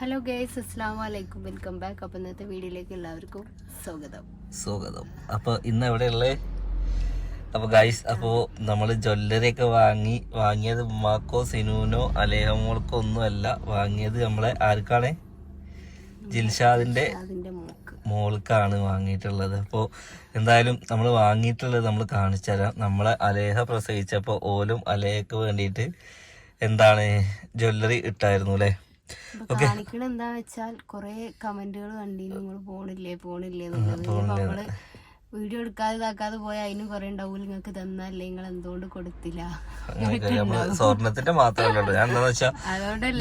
Hello guys, അസ്സലാമു അലൈക്കും, welcome back. അപ്പോൾ ഇന്നത്തെ വീഡിയോയിലേക്ക് എല്ലാവർക്കും സ്വാഗതം. അപ്പോൾ ഇന്ന് എവിടെയുള്ളത്? അപ്പോൾ ഗൈസ്, അപ്പോൾ നമ്മൾ ജ്വല്ലറി ഒക്കെ വാങ്ങിയത് ഉമ്മാക്കോ സിനൂനോ അലേഹമോൾക്കോ ഒന്നുമല്ല വാങ്ങിയത്, നമ്മളെ ആർക്കാണ്? ജിൽഷാദിന്റെ മോൾക്കാണ് വാങ്ങിയിട്ടുള്ളത്. അപ്പോൾ എന്തായാലും നമ്മൾ വാങ്ങിയിട്ടുള്ളത് നമ്മൾ കാണിച്ചു തരാം. നമ്മളെ അലേഹ പ്രസവിച്ചപ്പോൾ ഓലും അലേഹക്ക് വേണ്ടിയിട്ട് എന്താണ് ജ്വല്ലറി ഇട്ടായിരുന്നു അല്ലേ? കാണിക്കണ എന്താ വെച്ചാൽ കൊറേ കമന്റുകൾ കണ്ടിരുന്നു, നിങ്ങൾ പോണില്ലേ നമ്മള് വീഡിയോ എടുക്കാതെ പോയ അതിനും കൊറേ ഉണ്ടാവൂല, നിങ്ങൾക്ക് തന്നല്ലേ, നിങ്ങൾ എന്തുകൊണ്ട് കൊടുത്തില്ല. സ്വർണത്തിന്റെ മാത്രമല്ലോ. ഞാൻ എന്താന്ന് വെച്ചാ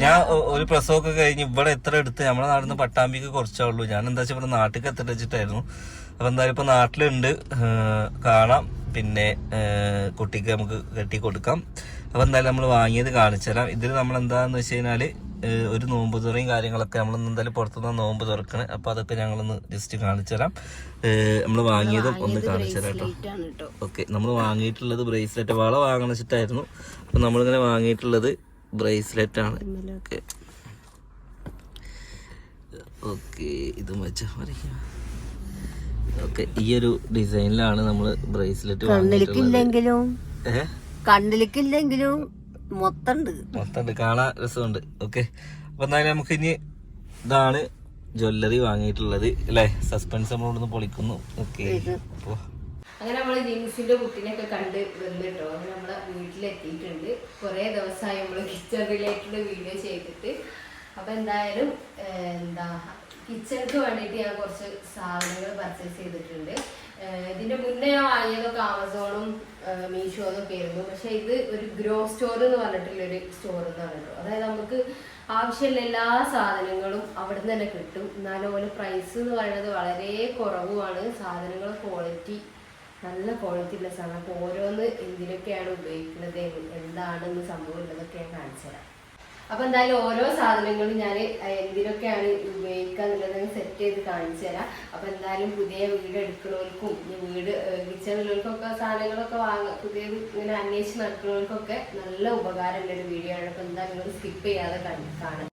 ഞാൻ ഒരു പ്രസവമൊക്കെ കഴിഞ്ഞ് ഇവിടെ എത്ര എടുത്ത് നമ്മളെ നാട്ടിൽ പട്ടാമ്പിക്ക് കുറച്ചേ ഉള്ളൂ. ഞാൻ എന്താ വെച്ചാൽ ഇവിടെ നാട്ടിലേക്ക് എത്ര വെച്ചിട്ടായിരുന്നു. അപ്പൊ എന്തായാലും ഇപ്പൊ നാട്ടിലുണ്ട്, കാണാം. പിന്നെ കുട്ടിക്ക് നമുക്ക് കെട്ടി കൊടുക്കാം. അപ്പൊ എന്തായാലും നമ്മൾ വാങ്ങിയത് കാണിച്ചു തരാം. ഇതിൽ നമ്മൾ എന്താന്ന് വെച്ച് കഴിഞ്ഞാല് ഒരു നോമ്പ് തുറയും കാര്യങ്ങളൊക്കെ നമ്മൾ എന്തായാലും പുറത്തുനിന്ന് നോമ്പ് തുറക്കണേ. അപ്പൊ അതൊക്കെ ഞങ്ങളൊന്ന് ജസ്റ്റ് കാണിച്ചു തരാം. നമ്മൾ വാങ്ങിയതും ഒന്ന് കാണിച്ചു തരാം കേട്ടോ. ഓക്കെ, നമ്മൾ വാങ്ങിയിട്ടുള്ളത് ബ്രേസ്ലെറ്റ്, വള വാങ്ങണിച്ചിട്ടായിരുന്നു. അപ്പൊ നമ്മളിങ്ങനെ വാങ്ങിയിട്ടുള്ളത് ബ്രേസ്ലെറ്റ് ആണ്. ഓക്കെ ഓക്കെ, ഇതും വെച്ചാൽ വരയ്ക്കാം. ഓക്കെ, ഈ ഒരു ഡിസൈനിലാണ് നമ്മൾ ബ്രേസ്ലെറ്റ് കണ്ണിലേക്കില്ലെങ്കിലും മൊത്തമുണ്ട്, കാണാൻ രസമുണ്ട്. ഓക്കെ, അപ്പൊ എന്തായാലും നമുക്ക് ഇനി ഇതാണ് ജ്വല്ലറി വാങ്ങിയിട്ടുള്ളത് അല്ലെ. സസ്പെൻസ് നമ്മളോടൊന്ന് പൊളിക്കുന്നു. ഓക്കെ, അങ്ങനെ നമ്മള് ജീൻസിന്റെ കുട്ടീനെയൊക്കെ കണ്ട് വന്നിട്ടോ. അങ്ങനെ നമ്മളെ വീട്ടിലെത്തിയിട്ടുണ്ട്. കുറെ ദിവസമായി നമ്മള് കിച്ചൺ റിലേറ്റഡ് വീഡിയോ ചെയ്തിട്ട്. അപ്പൊ എന്തായാലും കിച്ചണിക്ക് വേണ്ടിയിട്ട് ഞാൻ കുറച്ച് സാധനങ്ങൾ പർച്ചേസ് ചെയ്തിട്ടുണ്ട്. ഇതിന്റെ മുന്നേ ഞാൻ വാങ്ങിയതൊക്കെ ആമസോണും മീഷോ അതൊക്കെ ആയിരുന്നു. പക്ഷെ ഇത് ഒരു ഗ്രോ സ്റ്റോർ എന്ന് പറഞ്ഞിട്ടുള്ളൊരു സ്റ്റോർ എന്നാണ് കേട്ടോ. അതായത് നമുക്ക് ആവശ്യമുള്ള എല്ലാ സാധനങ്ങളും അവിടെ നിന്ന് തന്നെ കിട്ടും. എന്നാലും ഓരോ പ്രൈസ് എന്ന് പറയുന്നത് വളരെ കുറവുമാണ്. സാധനങ്ങൾ ക്വാളിറ്റി, നല്ല ക്വാളിറ്റി ഉള്ള സാധനം. അപ്പോൾ ഓരോന്ന് എന്തിനൊക്കെയാണ് ഉപയോഗിക്കുന്നത്, എന്താണെന്ന് സംഭവം ഉള്ളതൊക്കെ ഞാൻ കാണിച്ചു തരാം. അപ്പൊ എന്തായാലും ഓരോ സാധനങ്ങളും ഞാൻ എന്തിനൊക്കെയാണ് ഉപയോഗിക്കുക എന്നുള്ളത് സെറ്റ് ചെയ്ത് കാണിച്ചു തരാം. അപ്പൊ എന്തായാലും പുതിയ വീട് എടുക്കുന്നവർക്കും വീട് കിച്ചണിലുള്ളവർക്കൊക്കെ സാധനങ്ങളൊക്കെ പുതിയ ഇങ്ങനെ അന്വേഷിച്ച് നടക്കുന്നവർക്കൊക്കെ നല്ല ഉപകാരമുള്ള ഒരു വീഡിയോ ആണ്. അപ്പൊ എന്തായാലും നിങ്ങൾ സ്കിപ്പ് ചെയ്യാതെ കാണാം.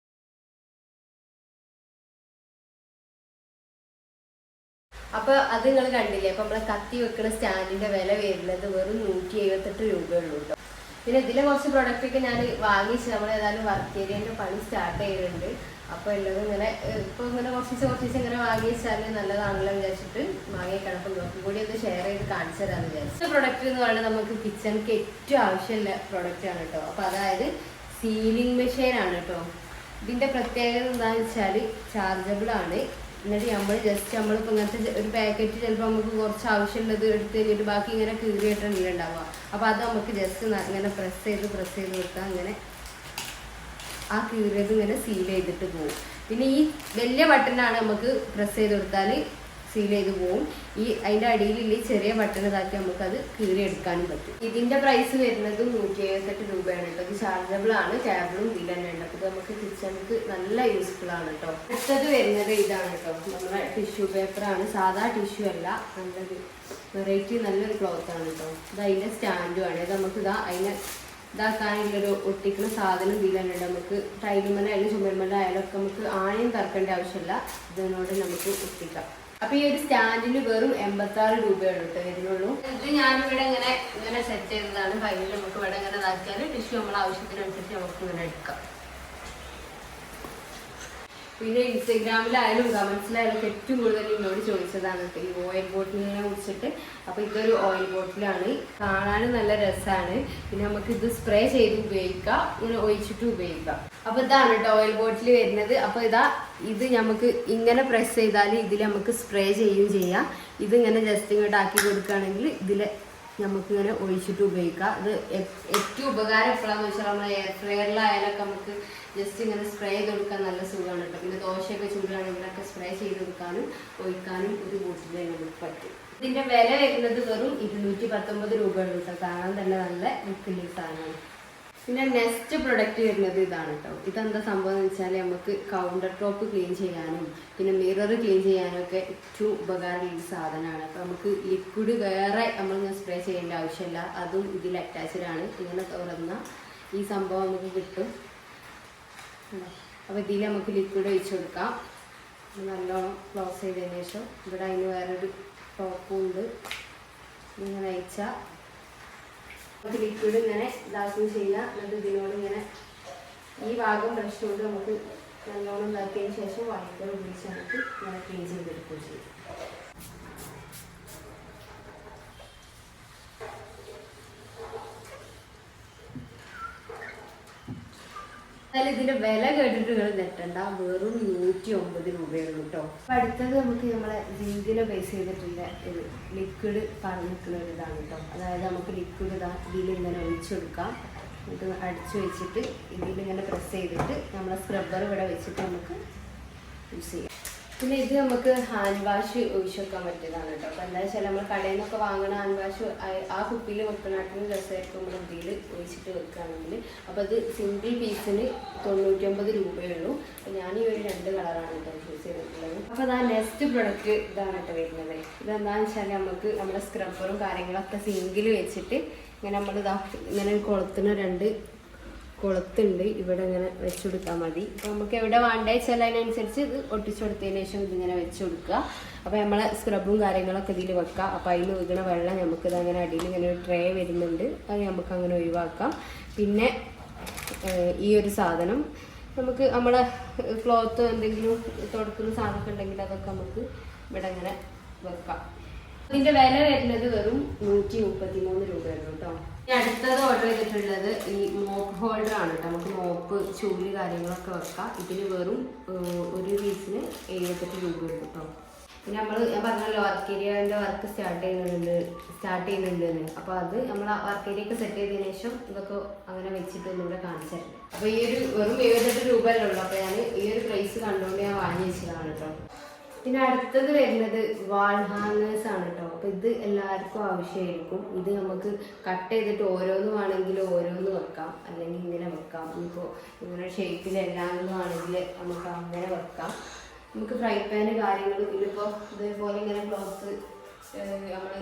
അപ്പൊ അത് നിങ്ങൾ കണ്ടില്ലേ. അപ്പൊ നമ്മളെ കത്തി വെക്കുന്ന സ്റ്റാൻഡിന്റെ വില വരുന്നത് വെറും 178 രൂപയുള്ളൂ കേട്ടോ. പിന്നെ ഇതിലെ കുറച്ച് പ്രൊഡക്റ്റ് ഒക്കെ ഞാൻ വാങ്ങിച്ച് നമ്മൾ ഏതായാലും വർക്ക് ഏരിയന്റെ പണി സ്റ്റാർട്ട് ചെയ്തിട്ടുണ്ട്. അപ്പൊ ഉള്ളത് ഇങ്ങനെ ഇപ്പൊ ഇങ്ങനെ കുറച്ച് ഇങ്ങനെ വാങ്ങി വെച്ചാൽ നല്ലതാണല്ലോ വിചാരിച്ചിട്ട് വാങ്ങിയേക്കണം. അപ്പൊ നോക്കി കൂടി ഒന്ന് ഷെയർ ചെയ്ത് കാണിച്ചു തരാന്ന് വിചാരിച്ചു. പ്രൊഡക്റ്റ് എന്ന് പറയുന്നത് നമുക്ക് കിച്ചണിക്ക് ഏറ്റവും ആവശ്യമുള്ള പ്രൊഡക്റ്റ് ആണ് കേട്ടോ. അപ്പൊ അതായത് സീലിംഗ് മെഷീൻ ആണ് കേട്ടോ. ഇതിന്റെ പ്രത്യേകത എന്താണെന്ന് വെച്ചാൽ ചാർജബിൾ ആണ്. എന്നിട്ട് നമ്മളിപ്പോൾ ഇങ്ങനത്തെ ഒരു പാക്കറ്റ് ചിലപ്പോൾ നമുക്ക് കുറച്ച് ആവശ്യമുള്ളത് എടുത്ത് കഴിഞ്ഞിട്ട് ബാക്കി ഇങ്ങനെ കീറിയിട്ടാണ് ഉണ്ടാവുക. അപ്പോൾ അത് നമുക്ക് ജസ്റ്റ് ഇങ്ങനെ പ്രസ് ചെയ്ത് കൊടുത്താൽ അങ്ങനെ ആ കീറിയത് ഇങ്ങനെ സീൽ ചെയ്തിട്ട് പോകും. പിന്നെ ഈ വലിയ ബട്ടണാണ് നമുക്ക് പ്രസ് ചെയ്ത് കൊടുത്താൽ സീൽ ചെയ്ത് പോകും. അതിൻ്റെ അടിയിലുള്ള ചെറിയ ബട്ടൺ ഇതാക്കി നമുക്കത് കീറി എടുക്കാനും പറ്റും. ഇതിൻ്റെ പ്രൈസ് വരുന്നത് 178 രൂപയാണ് കേട്ടോ. ഇത് ചാർജബിൾ ആണ്, കേബിളും ഇതിൽ തന്നെ ഉണ്ട്. അപ്പോൾ നമുക്ക് കിച്ചണിക്ക് നല്ല യൂസ്ഫുൾ ആണ് കേട്ടോ. അടുത്തത് വരുന്നത് ഇതാണ് കേട്ടോ. നമ്മുടെ ടിഷ്യൂ പേപ്പറാണ്, സാധാ ടിഷ്യൂ അല്ല, നല്ലൊരു വെറൈറ്റി നല്ലൊരു ക്ലോത്ത് ആണ് കേട്ടോ. ഇത് അതിൻ്റെ സ്റ്റാൻഡുമാണ്. ഇത് നമുക്ക് അതിനെ ഇതാക്കാനുള്ളൊരു ഒട്ടിക്കുന്ന സാധനം ഇതിൽ തന്നെ ഉണ്ട്. നമുക്ക് ടൈലുമലായാലും ചുമരുമലായാലും ഒക്കെ നമുക്ക് ആണിയും തറക്കേണ്ട ആവശ്യമില്ല. ഇതിനോട് നമുക്ക് ഒട്ടിക്കാം. അപ്പൊ ഈ ഒരു സ്റ്റാൻഡിന് വെറും 86 രൂപയാണ് കേട്ടോ വരുന്നുള്ളൂ. ഇത് ഞാനിവിടെ ഇങ്ങനെ സെറ്റ് ചെയ്തതാണ്. കയ്യിൽ നമുക്ക് ഇവിടെ ഇങ്ങനെ ഇതാക്കിയാൽ ടിഷ്യൂ നമ്മളെ ആവശ്യത്തിനനുസരിച്ച് നമുക്ക് ഇങ്ങനെ എടുക്കാം. പിന്നെ ഇൻസ്റ്റഗ്രാമിലായാലും കമന്റ്സിലായാലും ഏറ്റവും കൂടുതൽ എന്നോട് ചോദിച്ചതാണ് ഈ ഓയിൽ ബോട്ടിലിനെ കുറിച്ചിട്ട്. അപ്പൊ ഇതൊരു ഓയിൽ ബോട്ടിലാണ്, കാണാനും നല്ല രസമാണ്. പിന്നെ നമുക്ക് ഇത് സ്പ്രേ ചെയ്ത് ഉപയോഗിക്കാം, ഇങ്ങനെ ഒഴിച്ചിട്ട് ഉപയോഗിക്കാം. അപ്പൊ ഇതാണ് കേട്ടോ ഓയിൽ ബോട്ടിൽ വരുന്നത്. അപ്പൊ ഇത് നമുക്ക് ഇങ്ങനെ പ്രസ് ചെയ്താൽ ഇതിൽ നമുക്ക് സ്പ്രേ ചെയ്യുകയും ചെയ്യാം. ഇതിങ്ങനെ ജസ്റ്റ് ഇങ്ങോട്ട് ആക്കി കൊടുക്കുകയാണെങ്കിൽ ഇതിൽ നമുക്കിങ്ങനെ ഒഴിച്ചിട്ട് ഉപയോഗിക്കാം. ഇത് ഏറ്റവും ഉപകാരം എപ്പോഴാന്ന് വെച്ചാൽ നമ്മൾ എയർ ഫ്രയറിലായാലൊക്കെ നമുക്ക് ജസ്റ്റ് ഇങ്ങനെ സ്പ്രേ ചെയ്ത് കൊടുക്കാൻ നല്ല സുഖമാണ് കേട്ടോ. പിന്നെ ദോശയൊക്കെ ചൂടാണെങ്കിലൊക്കെ സ്പ്രേ ചെയ്ത് കൊടുക്കാനും ഒഴിക്കാനും ഒരു ബോട്ടിൽ നമുക്ക് പറ്റും. ഇതിന്റെ വില വരുന്നത് വെറും 219 രൂപയാണ് കേട്ടോ. കാണാൻ തന്നെ നല്ല ലുക്കിലുള്ള സാധനമാണ്. പിന്നെ നെക്സ്റ്റ് പ്രൊഡക്റ്റ് വരുന്നത് ഇതാണ് കേട്ടോ. ഇതെന്താ സംഭവം എന്ന് വെച്ചാൽ നമുക്ക് കൗണ്ടർ ടോപ്പ് ക്ലീൻ ചെയ്യാനും പിന്നെ മിറർ ക്ലീൻ ചെയ്യാനും ഒക്കെ ഏറ്റവും ഉപകാരമുള്ള സാധനമാണ്. അപ്പോൾ നമുക്ക് ലിക്വിഡ് വേറെ നമ്മളിങ്ങനെ സ്പ്രേ ചെയ്യേണ്ട ആവശ്യമില്ല, അതും ഇതിൽ അറ്റാച്ച്ഡ് ആണ്. ഇങ്ങനെ തുറന്ന ഈ സംഭവം നമുക്ക് കിട്ടും. അപ്പോൾ ഇതിൽ നമുക്ക് ലിക്വിഡ് ഒഴിച്ചു കൊടുക്കാം. നല്ലോണം ക്ലോസ് ചെയ്തതിന് ശേഷം ഇവിടെ അതിന് വേറൊരു ടോപ്പും ഉണ്ട്. ഇങ്ങനെ അയച്ചാൽ നമുക്ക് ലിക്വിഡ് ഇങ്ങനെ ഇതാക്കുകയും ചെയ്യാം. എന്നിട്ട് ഇതിനോട് ഇങ്ങനെ ഈ ഭാഗം ബ്രഷ് കൊണ്ട് നമുക്ക് നല്ലോണം ഇതാക്കിയതിന് ശേഷം വൈപ്പർ ഉപയോഗിച്ച് നമുക്ക് ഇങ്ങനെ ക്ലീൻ ചെയ്തെടുക്കുകയും ചെയ്യും. എന്നാലും ഇതിന്റെ വില കേട്ടിട്ട് നിങ്ങൾ നെട്ടണ്ട, വെറും 109 രൂപയുള്ളൂ കേട്ടോ. അപ്പൊ അടുത്തത് നമുക്ക് നമ്മളെ ജിങ്കിനെ ബേസ് ചെയ്തിട്ടുള്ള ഒരു ലിക്വിഡ് പറഞ്ഞു നിൽക്കുന്ന ഒരു ഇതാണ് കേട്ടോ. അതായത് നമുക്ക് ലിക്വിഡ് ഇതാ ഇതിലിങ്ങനെ ഒഴിച്ചെടുക്കാം. നമുക്ക് അടിച്ചു വെച്ചിട്ട് ഇതിലിങ്ങനെ പ്രസ് ചെയ്തിട്ട് നമ്മളെ സ്ക്രബ്ബർ ഇവിടെ വെച്ചിട്ട് നമുക്ക് യൂസ് ചെയ്യാം. പിന്നെ ഇത് നമുക്ക് ഹാൻഡ് വാഷ് ഒഴിച്ച് വെക്കാൻ പറ്റിയതാണ് കേട്ടോ. അപ്പോൾ എന്താ വെച്ചാൽ നമ്മൾ കടയിൽ നിന്നൊക്കെ വാങ്ങുന്ന ഹാൻഡ് വാഷ് ആ കുപ്പിയിൽ വെക്കണാട്ടിന് രസമായിരിക്കും നമ്മൾ ഇതിൽ ഒഴിച്ചിട്ട് വെക്കുകയാണെങ്കിൽ. അപ്പോൾ അത് സിംഗിൾ പീസിന് 99 രൂപയുള്ളൂ. അപ്പോൾ ഞാൻ ഈ ഒരു 2 കളറാണ് കേട്ടോ യൂസ് ചെയ്തിട്ടുള്ളത്. അപ്പോൾ അതാ നെക്സ്റ്റ് പ്രൊഡക്റ്റ് ഇതാണ് കേട്ടോ വരുന്നത്. ഇതെന്താണെന്ന് വെച്ചാൽ നമുക്ക് നമ്മുടെ സ്ക്രബ്ബറും കാര്യങ്ങളൊക്കെ സിങ്കിൽ വെച്ചിട്ട് ഇങ്ങനെ നമ്മളിതാ ഇങ്ങനെ കൊളുത്തുന്ന 2 കൊളുത്തുണ്ട്, ഇവിടെ ഇങ്ങനെ വെച്ച് കൊടുത്താൽ മതി. അപ്പോൾ നമുക്ക് എവിടെ വേണ്ടേ വെച്ചാൽ അതിനനുസരിച്ച് ഇത് ഒട്ടിച്ചു കൊടുത്തതിന് ശേഷം ഇതിങ്ങനെ വെച്ച് കൊടുക്കുക. അപ്പോൾ നമ്മളെ സ്ക്രബും കാര്യങ്ങളൊക്കെ ഇതിൽ വെക്കുക. അപ്പോൾ അതിൽ ഒഴുകണ വെള്ളം നമുക്ക് ഇതങ്ങനെ അടിയിൽ ഇങ്ങനെ ഒരു ട്രേ വരുന്നുണ്ട്, അത് നമുക്ക് അങ്ങനെ ഒഴിവാക്കാം. പിന്നെ ഈ ഒരു സാധനം നമുക്ക് നമ്മളെ ക്ലോത്ത് എന്തെങ്കിലും തുടക്കുന്ന സാധനമൊക്കെ ഉണ്ടെങ്കിൽ അതൊക്കെ നമുക്ക് ഇവിടെ ഇങ്ങനെ വെക്കാം. ഇതിന്റെ വില വരുന്നത് വെറും 133 രൂപയുള്ളൂ കേട്ടോ. അടുത്തത് ഓർഡർ ചെയ്തിട്ടുള്ളത് ഈ മോപ്പ് ഹോൾഡർ ആണ് കേട്ടോ. നമുക്ക് മോപ്പ് ചൂല് കാര്യങ്ങളൊക്കെ വെക്കാം. ഇതിന് വെറും ഒരു പീസിന് 78 രൂപയുള്ളൂ കേട്ടോ. പിന്നെ ഞാൻ പറഞ്ഞല്ലോ വർക്ക് ഏരിയൻ്റെ വർക്ക് സ്റ്റാർട്ട് ചെയ്യുന്നുണ്ട്. അപ്പോൾ അത് നമ്മൾ വർക്ക് ഏരിയ ഒക്കെ സെറ്റ് ചെയ്തതിനു ശേഷം ഇതൊക്കെ അങ്ങനെ വെച്ചിട്ട് ഒന്നുകൂടെ കാണിച്ചു തരുന്നത്. അപ്പോൾ ഈ ഒരു വെറും 78 രൂപയല്ലേ ഉള്ളൂ. അപ്പോൾ ഞാൻ ഈ ഒരു പ്രൈസ് കണ്ടുകൊണ്ട് ഞാൻ വാങ്ങി വെച്ചതാണ് കേട്ടോ. പിന്നെ അടുത്തത് വരുന്നത് വാൾ ഹാങ്ങേഴ്സ് ആണ് കേട്ടോ. അപ്പോൾ ഇത് എല്ലാവർക്കും ആവശ്യമായിരിക്കും. ഇത് നമുക്ക് കട്ട് ചെയ്തിട്ട് ഓരോന്നും ആണെങ്കിൽ ഓരോന്ന് വെക്കാം, അല്ലെങ്കിൽ ഇങ്ങനെ വെക്കാം. ഇപ്പോൾ ഇങ്ങനെ ഷേപ്പിലെല്ലാം ആണെങ്കിൽ നമുക്ക് അങ്ങനെ വെക്കാം. നമുക്ക് ഫ്രൈ പാന് കാര്യങ്ങൾ ഇതിലിപ്പോൾ ഇതേപോലെ ഇങ്ങനെ ക്ലോത്ത് നമ്മൾ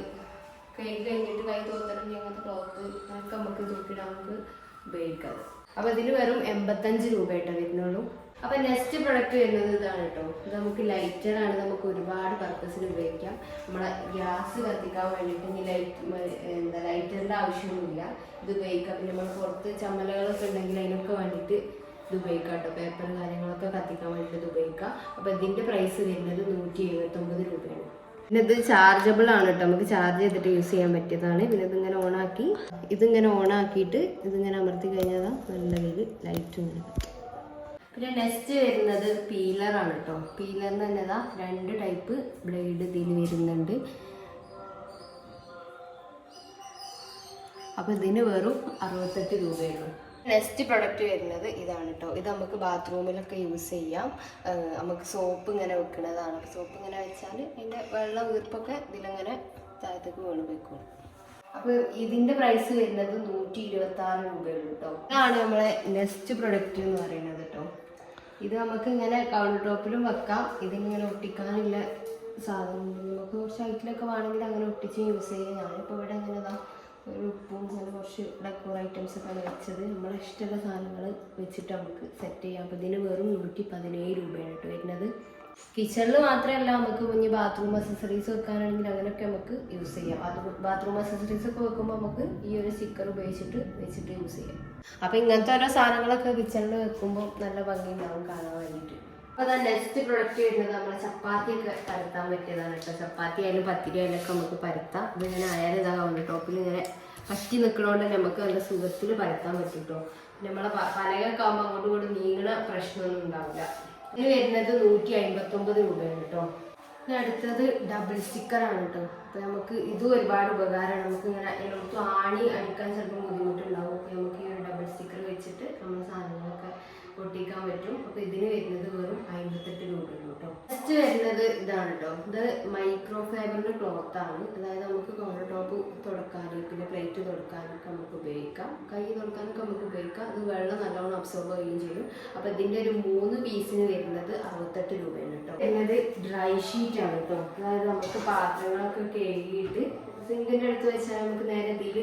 കൈ കഴിഞ്ഞിട്ട് കൈ തോത്തണം അങ്ങനത്തെ ക്ലോത്ത് അതൊക്കെ നമുക്ക് തൂക്കിയിടാൻ നമുക്ക് ഉപയോഗിക്കാം. അപ്പോൾ ഇതിന് വെറും 85 രൂപയായിട്ടാണ് വരുന്നുള്ളൂ. അപ്പോൾ നെക്സ്റ്റ് പ്രൊഡക്റ്റ് വരുന്നത് ഇതാണ് കേട്ടോ. ഇത് നമുക്ക് ലൈറ്ററാണ്. നമുക്ക് ഒരുപാട് പർപ്പസിന് ഉപയോഗിക്കാം. നമ്മളെ ഗ്യാസ് കത്തിക്കാൻ വേണ്ടിയിട്ട് ഇനി ലൈറ്ററിൻ്റെ ആവശ്യമൊന്നുമില്ല. ഇത് ഉപയോഗിക്കാം. പിന്നെ നമ്മൾ പുറത്ത് ചമ്മലകളൊക്കെ ഉണ്ടെങ്കിൽ അതിനൊക്കെ വേണ്ടിയിട്ട് ഇത് ഉപയോഗിക്കാം കേട്ടോ. പേപ്പർ കാര്യങ്ങളൊക്കെ കത്തിക്കാൻ വേണ്ടിയിട്ട് ഇത് ഉപയോഗിക്കാം. അപ്പോൾ ഇതിൻ്റെ പ്രൈസ് വരുന്നത് 179 രൂപയാണ്. പിന്നെ ഇത് ചാർജബിൾ ആണ് കേട്ടോ. നമുക്ക് ചാർജ് ചെയ്തിട്ട് യൂസ് ചെയ്യാൻ പറ്റിയതാണ്. പിന്നെ ഇതിങ്ങനെ ഓണാക്കിയിട്ട് ഇതിങ്ങനെ അമർത്തി കഴിഞ്ഞാൽ നല്ല രീതിയിൽ ലൈറ്റ് ഇങ്ങനെ. പിന്നെ നെക്സ്റ്റ് വരുന്നത് പീലറാണ് കേട്ടോ. പീലറിന് തന്നെ 2 ടൈപ്പ് ബ്ലേഡ് ഇതിൽ വരുന്നുണ്ട്. അപ്പോൾ ഇതിന് വെറും 68 രൂപയുള്ളൂ. നെക്സ്റ്റ് പ്രൊഡക്റ്റ് വരുന്നത് ഇതാണ് കേട്ടോ. ഇത് നമുക്ക് ബാത്റൂമിലൊക്കെ യൂസ് ചെയ്യാം. നമുക്ക് സോപ്പ് ഇങ്ങനെ വെക്കുന്നതാണ്. സോപ്പ് ഇങ്ങനെ വെച്ചാൽ അതിൻ്റെ വെള്ളം വീർപ്പൊക്കെ ഇതിലിങ്ങനെ താഴത്തേക്ക് വീണ് പോയിക്കോളും. അപ്പോൾ ഇതിൻ്റെ പ്രൈസ് വരുന്നത് 126 രൂപയുള്ളൂ കേട്ടോ. ഇതാണ് നമ്മളെ നെക്സ്റ്റ് പ്രൊഡക്റ്റ് എന്ന് പറയുന്നത് കേട്ടോ. ഇത് നമുക്ക് ഇങ്ങനെ കൗണ്ടർ ടോപ്പിലും വെക്കാം. ഇതിങ്ങനെ ഒട്ടിക്കാനുള്ള സാധനം നമുക്ക് കുറച്ച് ഹൈറ്റിലൊക്കെ വേണമെങ്കിൽ അങ്ങനെ ഒട്ടിച്ച് യൂസ് ചെയ്യാം. ഞാനിപ്പോൾ ഇവിടെ ഇങ്ങനെ ഒരു ഉപ്പും അങ്ങനെ കുറച്ച് ഡെക്കോർ ഐറ്റംസ് ഒക്കെ വെച്ചത് നമ്മളെ ഇഷ്ടമുള്ള സാധനങ്ങൾ വെച്ചിട്ട് നമുക്ക് സെറ്റ് ചെയ്യാം. അപ്പോൾ ഇതിന് വെറും 117 രൂപയാണ് കേട്ടോ വരുന്നത്. കിച്ചണിൽ മാത്രമല്ല, നമുക്ക് കുഞ്ഞ് ബാത്റൂം അക്സസറീസ് വെക്കാനാണെങ്കിൽ അങ്ങനെയൊക്കെ നമുക്ക് യൂസ് ചെയ്യാം. അത് ബാത്റൂം അക്സസറീസ് ഒക്കെ വെക്കുമ്പോൾ നമുക്ക് ഈ ഒരു സ്റ്റിക്കർ ഉപയോഗിച്ചിട്ട് വെച്ചിട്ട് യൂസ് ചെയ്യാം. അപ്പോൾ ഇങ്ങനത്തെ ഓരോ സാധനങ്ങളൊക്കെ കിച്ചണിൽ വെക്കുമ്പോൾ നല്ല ഭംഗി ഉണ്ടാവും കാണാൻ വേണ്ടിയിട്ട്. അപ്പോൾ അതാ നെക്സ്റ്റ് പ്രൊഡക്റ്റ് വരുന്നത് നമ്മളെ ചപ്പാത്തിയൊക്കെ പരത്താൻ പറ്റിയതാണ് കേട്ടോ. ചപ്പാത്തി ആയാലും പത്തിരി ആയാലും ഒക്കെ നമുക്ക് പരത്താം. ഇതിങ്ങനെ ആയാലും ഇതാകും ടോപ്പിൽ ഇങ്ങനെ പറ്റി നിൽക്കണോണ്ട് നമുക്ക് നല്ല സുഖത്തിൽ പരത്താൻ പറ്റും കേട്ടോ. നമ്മളെ പലകൊക്കെ ആകുമ്പോൾ അങ്ങോട്ടും ഇങ്ങോട്ടും നീങ്ങണ പ്രശ്നമൊന്നും ഉണ്ടാവില്ല. ഇതിന് വരുന്നത് 159 രൂപയാണ് കേട്ടോ. ഇനി അടുത്തത് ഡബിൾ സ്റ്റിക്കറാണ് കേട്ടോ. അപ്പോൾ നമുക്ക് ഇതും ഒരുപാട് ഉപകാരമാണ്. നമുക്ക് ഇങ്ങനെ എല്ലായിടത്തും ആണി അടിക്കാൻ ചിലപ്പോൾ ബുദ്ധിമുട്ടുണ്ടാവും. അപ്പോൾ നമുക്ക് ഈ ഒരു ഡബിൾ സ്റ്റിക്കർ വെച്ചിട്ട് നമ്മൾ സാധനങ്ങളൊക്കെ ഒട്ടിക്കാൻ പറ്റും. അപ്പോൾ ഇതിന് വരുന്നത് വെറും 58 രൂപയുള്ളൂ കേട്ടോ. നെക്സ്റ്റ് വരുന്നത് ഇതാണ് കേട്ടോ. ഇത് മൈക്രോ ഫൈബറിൻ്റെ ക്ലോത്താണ്. അതായത് നമുക്ക് കൗണ്ടർ ടോപ്പ് തുടക്കാനും പിന്നെ പ്ലേറ്റ് തുടക്കാനൊക്കെ നമുക്ക് ഉപയോഗിക്കാം. കൈ തുടക്കാനൊക്കെ നമുക്ക് ഉപയോഗിക്കാം. ഇത് വെള്ളം നല്ലോണം അബ്സോർബ് ചെയ്യുകയും ചെയ്യും. അപ്പോൾ ഇതിൻ്റെ ഒരു 3 പീസിന് വരുന്നത് 68 രൂപയാണ് കേട്ടോ. വരുന്നത് ഡ്രൈ ഷീറ്റാണ് കേട്ടോ. അതായത് നമുക്ക് പാത്രങ്ങളൊക്കെ കഴുകിയിട്ട് സിങ്കിൻ്റെ അടുത്ത് വെച്ചാൽ നമുക്ക് നേരെ ഇതിൽ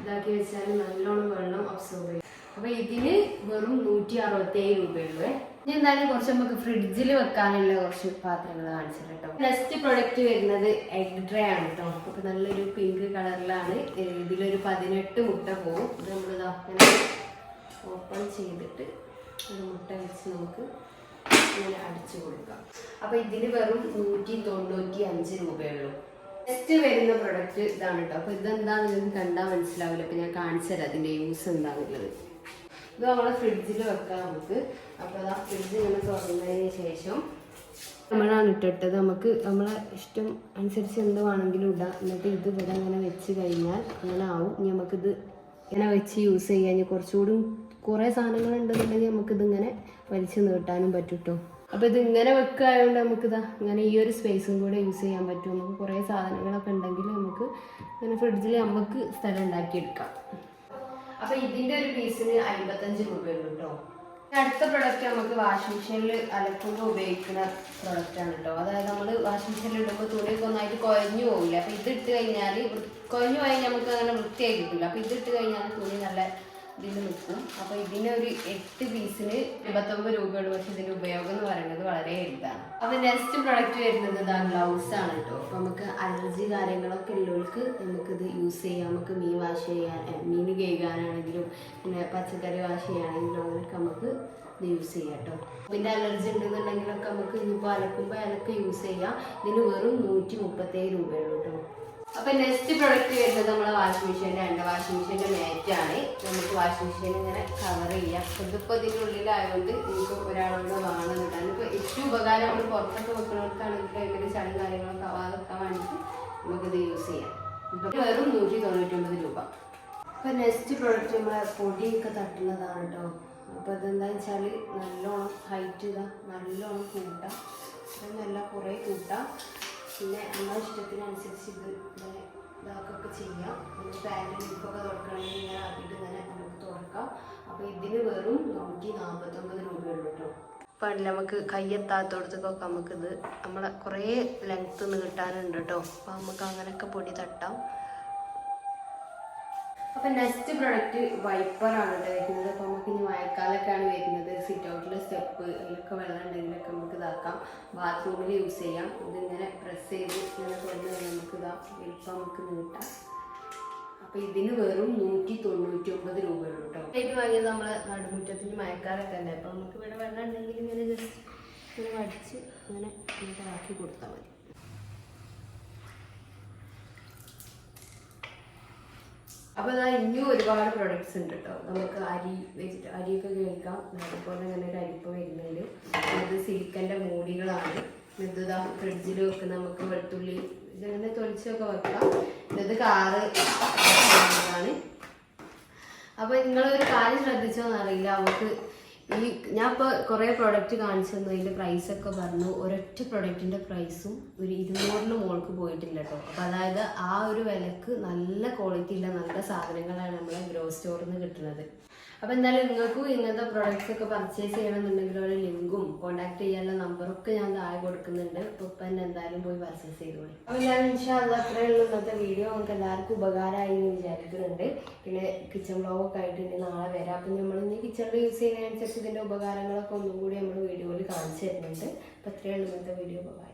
ഇതാക്കി വെച്ചാൽ നല്ലോണം വെള്ളം അബ്സോർബ് ചെയ്യും. അപ്പോൾ ഇതിന് വെറും 167 രൂപയുള്ളൂ. ഇനി എന്തായാലും കുറച്ച് നമുക്ക് ഫ്രിഡ്ജിൽ വെക്കാനുള്ള കുറച്ച് പാത്രങ്ങൾ കാണിച്ചു കേട്ടോ. നെക്സ്റ്റ് പ്രൊഡക്റ്റ് വരുന്നത് എഗ് ട്രേ ആണ് കേട്ടോ. അപ്പൊ നല്ലൊരു പിങ്ക് കളറിലാണ്. ഇതിലൊരു 18 മുട്ട പോകും. ഇത് നമ്മളിതാ അങ്ങനെ ഓപ്പൺ ചെയ്തിട്ട് ഒരു മുട്ട വെച്ച് നമുക്ക് ഇങ്ങനെ അടിച്ചു കൊടുക്കാം. അപ്പൊ ഇതിന് വെറും 195 രൂപയുള്ളൂ. നെക്സ്റ്റ് വരുന്ന പ്രൊഡക്റ്റ് ഇതാണ് കേട്ടോ. അപ്പൊ ഇതെന്താന്ന് നിങ്ങൾക്ക് കണ്ടാൽ മനസ്സിലാവില്ല. അപ്പൊ ഞാൻ കാണിച്ചു തരാം അതിന്റെ യൂസ് എന്താണുള്ളത്. ഇത് നമ്മളെ ഫ്രിഡ്ജിൽ വെക്കാം നമുക്ക്. അപ്പോൾ ആ ഫ്രിഡ്ജ് ഇങ്ങനെ തുറന്നതിന് ശേഷം നമ്മളാണ് ഇട്ടിട്ടത്. നമുക്ക് നമ്മളെ ഇഷ്ടം അനുസരിച്ച് എന്ത് വേണമെങ്കിലും ഇടാം. എന്നിട്ട് ഇത് ഇവിടെ ഇങ്ങനെ വെച്ച് കഴിഞ്ഞാൽ അങ്ങനെ ആവും. ഇനി നമുക്കിത് ഇങ്ങനെ വെച്ച് യൂസ് ചെയ്യാൻ കുറച്ചുകൂടി കുറേ സാധനങ്ങൾ ഉണ്ടെന്നുണ്ടെങ്കിൽ നമുക്കിതിങ്ങനെ വലിച്ച് നീട്ടാനും പറ്റും കേട്ടോ. അപ്പോൾ ഇത് ഇങ്ങനെ വെക്കായതുകൊണ്ട് നമുക്കിതാ ഇങ്ങനെ ഈ ഒരു സ്പേസും കൂടെ യൂസ് ചെയ്യാൻ പറ്റും. നമുക്ക് കുറേ സാധനങ്ങളൊക്കെ ഉണ്ടെങ്കിൽ നമുക്ക് ഇങ്ങനെ ഫ്രിഡ്ജിൽ നമുക്ക് സ്ഥലം ഉണ്ടാക്കിയെടുക്കാം. അപ്പൊ ഇതിന്റെ ഒരു പീസിന് 55 രൂപയുള്ളൂ കേട്ടോ. അടുത്ത പ്രൊഡക്റ്റ് നമുക്ക് വാഷിംഗ് മെഷീനിൽ അലക്കുമ്പോൾ ഉപയോഗിക്കുന്ന പ്രൊഡക്റ്റ് ആണ് കേട്ടോ. അതായത് നമ്മൾ വാഷിംഗ് മെഷീനിൽ ഇടുമ്പോൾ തുണിയൊക്കെ ഒന്നായിട്ട് കുഴഞ്ഞു പോകില്ല. അപ്പൊ ഇതിട്ട് കഴിഞ്ഞാൽ കുഴഞ്ഞു പോയാൽ നമുക്ക് അങ്ങനെ വൃത്തിയായി കിട്ടില്ല. അപ്പൊ ഇതിട്ട് കഴിഞ്ഞാൽ തുണി നല്ല ഇതിൽ നിൽക്കും. അപ്പൊ ഇതിന് ഒരു 8 പീസിന് 29 രൂപയുള്ളൂ. പക്ഷെ ഇതിന്റെ ഉപയോഗം എന്ന് പറയുന്നത് വളരെ വലുതാണ്. അപ്പൊ നെക്സ്റ്റ് പ്രൊഡക്റ്റ് വരുന്നത് ഇതാ ഗ്ലൗസ് ആണ് കേട്ടോ. അപ്പൊ നമുക്ക് അലർജി കാര്യങ്ങളൊക്കെ ഉള്ളവർക്ക് നമുക്കിത് യൂസ് ചെയ്യാം. നമുക്ക് മീൻ വാഷ് ചെയ്യാൻ, മീൻ കഴുകാനാണെങ്കിലും പിന്നെ പച്ചക്കറി വാഷ് ചെയ്യാനാണെങ്കിലും അങ്ങനെയൊക്കെ നമുക്ക് ഇത് യൂസ് ചെയ്യാം കേട്ടോ. പിന്നെ അലർജി ഉണ്ടെന്നുണ്ടെങ്കിലൊക്കെ നമുക്ക് ഇനിയിപ്പോൾ അലക്കുമ്പോൾ അലക്ക് യൂസ് ചെയ്യാം. ഇതിന് വെറും 137 രൂപയുള്ളൂ കേട്ടോ. അപ്പൊ നെക്സ്റ്റ് പ്രൊഡക്റ്റ് വരുന്നത് നമ്മളെ വാഷിംഗ് മെഷീൻ്റെ വാഷിംഗ് മെഷീൻ്റെ മാറ്റാണ്. നമുക്ക് വാഷിംഗ് മെഷീൻ ഇങ്ങനെ കവർ ചെയ്യാം. ഇതിപ്പോൾ ഇതിൻ്റെ ഉള്ളിലായതുകൊണ്ട് നിങ്ങൾക്ക് ഒരാളോട് വേണമെന്നിട്ടാണ്. ഇപ്പോൾ ഏറ്റവും ഉപകാരം നമ്മൾ പുറത്തൊക്കെ വെക്കുന്നവർക്കാണെങ്കിൽ ഭയങ്കര ചളി കാര്യങ്ങളൊക്കെ ആവാതെക്കാൻ വേണ്ടിയിട്ട് നമുക്കിത് യൂസ് ചെയ്യാം. ഇപ്പം വെറും 199 രൂപ. അപ്പൊ നെക്സ്റ്റ് പ്രൊഡക്റ്റ് നമ്മളെ പൊടിയൊക്കെ തട്ടുന്നതാണ് കേട്ടോ. അപ്പോൾ ഇതെന്താണെന്ന് വെച്ചാൽ നല്ലോണം ഹൈറ്റ് ഇതാ നല്ലോണം കൂട്ടാം. നല്ല കുറേ കൂട്ടാം. പിന്നെ നമ്മുടെ ഇഷ്ടത്തിനനുസരിച്ച് ഇത് ഇങ്ങനെ ഇതാക്കൊക്കെ ചെയ്യാം. നമുക്ക് പാൻറ്റ് ലിപ്പൊക്കെ തുറക്കണമെങ്കിൽ ഇങ്ങനെ ആക്കിയിട്ട് ഇങ്ങനെ നമുക്ക് തുറക്കാം. അപ്പോൾ ഇതിന് വെറും 149 രൂപയുള്ളൂ കേട്ടോ. പണ്ടില്ല നമുക്ക് കയ്യെത്താത്തോടത്തൊക്കെ നമുക്കിത് നമ്മളെ കുറേ ലെങ്ത്ത് കിട്ടാനുണ്ട് കേട്ടോ. അപ്പോൾ നമുക്ക് അങ്ങനെയൊക്കെ പൊടി തട്ടാം. അപ്പം നെക്സ്റ്റ് പ്രൊഡക്റ്റ് വൈപ്പറാണ് വരുന്നത്. അപ്പോൾ നമുക്ക് ഇനി മഴക്കാലൊക്കെയാണ് വരുന്നത്. സിറ്റ് ഔട്ടിലെ സ്റ്റെപ്പ് അതിലൊക്കെ വെള്ളം ഉണ്ടെങ്കിലൊക്കെ നമുക്ക് ഇതാക്കാം. ബാത്റൂമിൽ യൂസ് ചെയ്യാം. ഇതിങ്ങനെ പ്രസ് ചെയ്ത് ഇങ്ങനെ തുറന്ന് കഴിഞ്ഞാൽ നമുക്ക് ഇതാ വലിപ്പം നമുക്ക് നീട്ടാം. അപ്പോൾ ഇതിന് വെറും 199 രൂപയുള്ളൂ കേട്ടോ. ഇത് വാങ്ങിയത് നമ്മൾ നടുമുറ്റത്തിന് മഴക്കാലൊക്കെ അല്ലേ. അപ്പോൾ നമുക്ക് ഇവിടെ വെള്ളം ഉണ്ടെങ്കിൽ ഇങ്ങനെ ജസ്റ്റ് ഇങ്ങനെ അടിച്ച് ഇങ്ങനെ ഇങ്ങനെ ആക്കി കൊടുത്താൽ മതി. അപ്പോൾ അതാ ഇനിയും ഒരുപാട് പ്രൊഡക്ട്സ് ഉണ്ട് കേട്ടോ. നമുക്ക് അരിയൊക്കെ കഴിക്കാം. അതുപോലെ തന്നെ ഒരു അരിപ്പ വരുന്നുണ്ട്. ഇത് സിലിക്കൻ്റെ മൂടികളാണ്. ഇതാ ഫ്രിഡ്ജിൽ വെക്കുന്ന നമുക്ക് വെളുത്തുള്ളി ഇതിങ്ങനെ തൊളിച്ചൊക്കെ വെക്കാം. ഇത് കാറ് ആണ്. അപ്പോൾ നിങ്ങളൊരു കാര്യം ശ്രദ്ധിച്ചോന്നറിയില്ല. നമുക്ക് ഈ ഞാൻ ഇപ്പോൾ കുറേ പ്രൊഡക്റ്റ് കാണിച്ചു തന്നു. അതിൻ്റെ പ്രൈസൊക്കെ പറഞ്ഞു. ഒരൊറ്റ പ്രൊഡക്റ്റിൻ്റെ പ്രൈസും ഒരു 200 മുകൾക്ക് പോയിട്ടില്ല കേട്ടോ. അപ്പോൾ അതായത് ആ ഒരു വിലക്ക് നല്ല ക്വാളിറ്റി ഉള്ള നല്ല സാധനങ്ങളാണ് നമ്മളെ ഗ്രോ സ്റ്റോറിൽ നിന്ന് കിട്ടുന്നത്. അപ്പോൾ എന്തായാലും നിങ്ങൾക്കും ഇങ്ങനത്തെ പ്രൊഡക്ട്സ് ഒക്കെ പർച്ചേസ് ചെയ്യണമെന്നുണ്ടെങ്കിൽ ഒരു ലിങ്കും കോൺടാക്ട് ചെയ്യാനുള്ള നമ്പറൊക്കെ ഞാൻ താഴെ കൊടുക്കുന്നുണ്ട്. അപ്പോൾ ഇപ്പം തന്നെ എന്തായാലും പോയി പർച്ചേസ് ചെയ്തോളി. അപ്പോൾ ഞാൻ ഇൻഷാ അല്ലാഹ് അത്രയുള്ള ഇന്നത്തെ വീഡിയോ നമുക്ക് എല്ലാവർക്കും ഉപകാരമായി എന്ന് വിചാരിക്കുന്നുണ്ട്. പിന്നെ കിച്ചൺ വ്ലോഗൊക്കെ ആയിട്ട് ഇനി നാളെ വരാം. അപ്പം നമ്മൾ ഇനി കിച്ചണിൽ യൂസ് ചെയ്യുന്നതിനനുസരിച്ച് ഇതിൻ്റെ ഉപകാരങ്ങളൊക്കെ ഒന്നും കൂടി നമ്മൾ വീഡിയോയിൽ കാണിച്ചു തരുന്നുണ്ട്. അപ്പോൾ അത്രയുള്ള ഇന്നത്തെ വീഡിയോ. ബൈ.